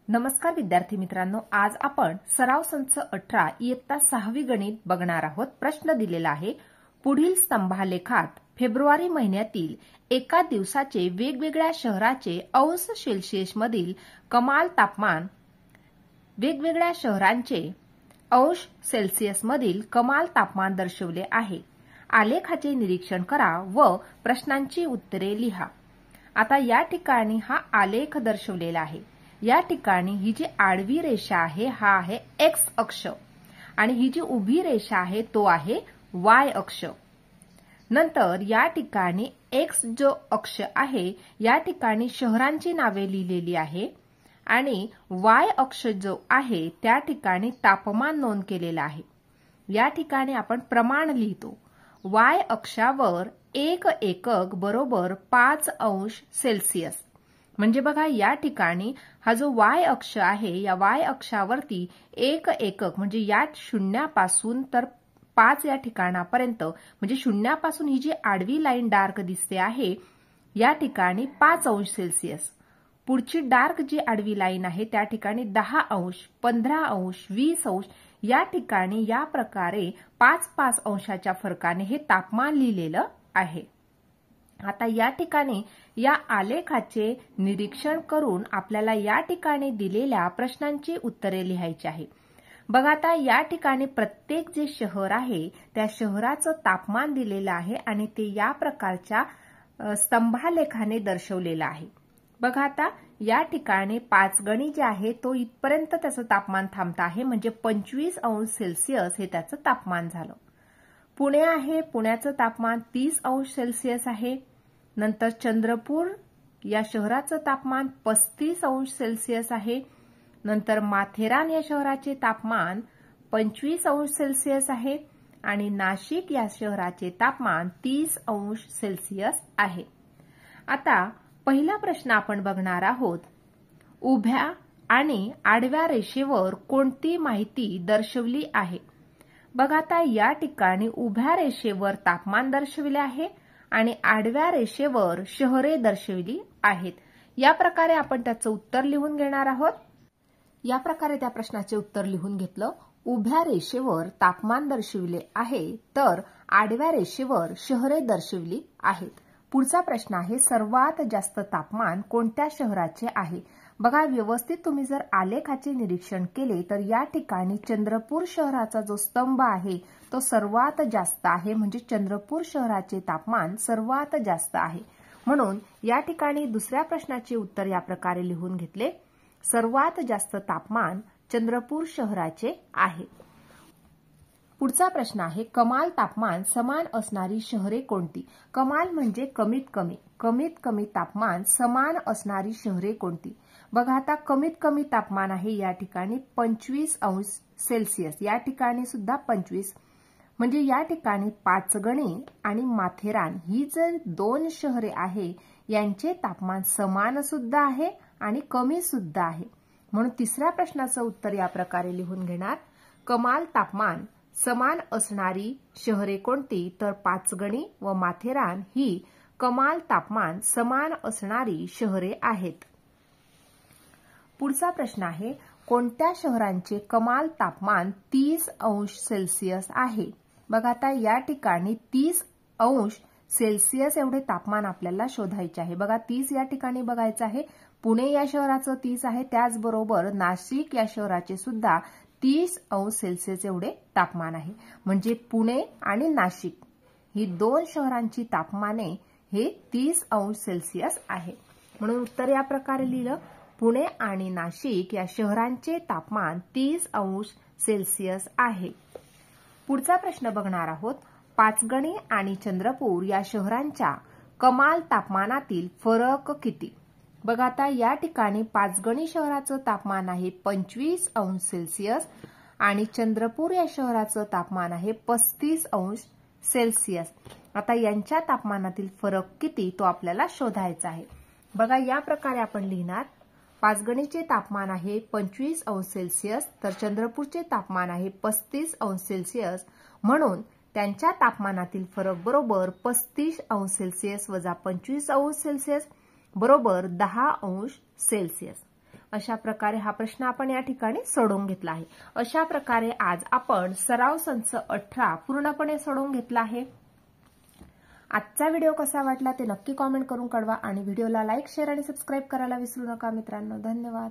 नमस्कार विद्यार्थी मित्रांनो, आज आपण सराव संच 18 इयत्ता 6वी गणित बघणार आहोत। प्रश्न दिलेला आहे, पुढील स्तंभालेखात फेब्रुवारी महिन्यातील एका दिवसाचे वेगवेगळ्या शहराचे अंश सेल्सिअस मधील कमाल तापमान वेगवेगळ्या शहरांचे अंश सेल्सिअस मधील कमाल तापमान दर्शवले आहे। आलेखाचे निरीक्षण करा व प्रश्नांची उत्तरे लिहा। आता या ठिकाणी हा आलेख दर्शवलेला आहे। या ठिकाणी ही जी आडवी रेषा आहे हा आहे एक्स अक्ष आणि ही जी उभी रेषा आहे तो आहे वाय अक्ष। नंतर या ठिकाणी एक्स जो अक्ष आहे या ठिकाणी शहरांची नावे लिहिलेली आहे आणि वाय अक्ष जो आहे त्या ठिकाणी तापमान नोंद केलेला आहे। या ठिकाणी आपण प्रमाण लिहितो। वाय अक्षावर 1 एकक बरोबर 5 अंश सेल्सिअस। म्हणजे बघा या ठिकाणी हा जो वाय अक्ष आहे या वाय अक्षावरती 1 एकक म्हणजे या शून्यापासून तर 5 या ठिकाणापर्यंत म्हणजे शून्यापासून ही जी आडवी लाईन डार्क दिसते आहे या ठिकाणी 5 अंश सेल्सिअस। पुढची डार्क जी आडवी लाईन आहे त्या ठिकाणी 10 अंश 15 अंश 20 अंश या ठिकाणी या प्रकारे 5-5 अंशाच्या फरकाने हे तापमान लिहिलेलं आहे। आता या ठिकाणी या आलेखाचे निरीक्षण करून आपल्याला या ठिकाणी दिलेल्या प्रश्नांची उत्तरे लिहायची आहे। बघा आता या ठिकाणी प्रत्येक जे शहर आहे त्या शहराचं तापमान दिलेलं आहे आणि ते या प्रकारच्या स्तंभालेखाने दर्शवलेलं आहे। बघा आता या ठिकाणी 5 गणी जे आहे तो इथपर्यंत त्याचं तापमान थांबत आहे म्हणजे 25 अंश सेल्सिअस हे त्याचं तापमान झालं। पुणे आहे, पुण्याचं तापमान 30 अंश सेल्सिअस आहे। नंतर चंद्रपूर या शहराचं तापमान 35 अंश सेल्सिअस आहे। नंतर माथेरान या शहराचे तापमान 25 अंश सेल्सिअस आहे आणि नाशिक या शहराचे तापमान 30 अंश सेल्सिअस आहे। आता पहिला प्रश्न आपण बघणार आहोत, उभ्या आणि आडव्या रेषेवर कोणती माहिती दर्शवली आहे। बघा आता या ठिकाणी उभ्या रेषेवर तापमान दर्शविले आहे आणि आडव्या रेषेवर शहरे दर्शविली आहेत। या प्रकारे आपण त्याचं उत्तर लिहून घेणार आहोत। या प्रकारे त्या प्रश्नाचे उत्तर लिहून घेतलं। उभ्या रेषेवर तापमान दर्शविले आहे तर आडव्या रेषेवर शहरे दर्शविली आहेत। पुढचा प्रश्न आहे, सर्वात जास्त तापमान कोणत्या शहराचे आहे। बघा व्यवस्थित तुम्ही जर आलेखाचे निरीक्षण केले तर या ठिकाणी चंद्रपूर शहराचा जो स्तंभ आहे तो सर्वात जास्त आहे म्हणजे चंद्रपूर शहराचे तापमान सर्वात जास्त आहे। म्हणून या ठिकाणी दुसऱ्या प्रश्नाचे उत्तर या प्रकारे लिहून घेतले, सर्वात जास्त तापमान चंद्रपूर शहराचे आहे। पुढचा प्रश्न आहे, कमाल तापमान समान असणारी शहरे कोणती। कमाल म्हणजे कमीत कमी तापमान समान असणारी शहरे कोणती। बघा आता कमीत कमी तापमान आहे या ठिकाणी 25 अंश सेल्सिअस। या ठिकाणी सुद्धा 25 म्हणजे या ठिकाणी 5 गणी आणि माथेरान ही जर 2 शहरे आहे यांचे तापमान समान सुद्धा आहे आणि कमी सुद्धा आहे। म्हणून तिसऱ्या प्रश्नाचं उत्तर या प्रकारे लिहून घेणार, कमाल तापमान समान असणारी शहरे कोणती तर 5 गणी व माथेरान ही कमाल तापमान समान असणारी शहरे आहेत। पुढचा प्रश्न आहे, कोणत्या शहरांचे कमाल तापमान 30 अंश सेल्सिअस आहे। बघा आता या ठिकाणी 30 अंश सेल्सिअस एवढे तापमान आपल्याला शोधायचे आहे। बघा 30 या ठिकाणी बघायचं आहे, पुणे या शहराचं 30 आहे, त्याचबरोबर नाशिक या शहराचे सुद्धा 30 अंश सेल्सिअस एवढे तापमान आहे। म्हणजे पुणे आणि नाशिक ही 2 शहरांची तापमाने हे 30 अंश सेल्सिअस आहे। म्हणून उत्तर या प्रकारे लिहिलं, पुणे आणि नाशिक या शहरांचे तापमान 30 अंश सेल्सिअस आहे। पुढचा प्रश्न बघणार आहोत, 5 गणी आणि चंद्रपूर या शहरांच्या कमाल तापमानातील फरक किती। बघा आता या ठिकाणी 5 गणी शहराचं तापमान आहे 25 अंश सेल्सिअस आणि चंद्रपूर या शहराचं तापमान आहे 35 अंश सेल्सिअस। आता यांच्या तापमानातील फरक किती तो आपल्याला शोधायचा आहे। बघा या प्रकारे आपण लिहिणार, 5 गणीचे तापमान आहे 25 अंश सेल्सिअस तर चंद्रपूरचे तापमान आहे 35 अंश सेल्सिअस। म्हणून त्यांच्या तापमानातील फरक बरोबर 35 अंश सेल्सिअस वजा 25 अंश सेल्सिअस बरोबर 10 अंश सेल्सिअस। अशा प्रकारे हा प्रश्न आपण या ठिकाणी सोडवून घेतला आहे। अशा प्रकारे आज आपण सराव संच 18 पूर्णपणे सोडवून घेतला आहे। आजचा व्हिडिओ कसा वाटला ते नक्की कमेंट करून कळवा आणि व्हिडिओला लाईक, शेअर आणि सबस्क्राईब करायला विसरू नका मित्रांनो। धन्यवाद।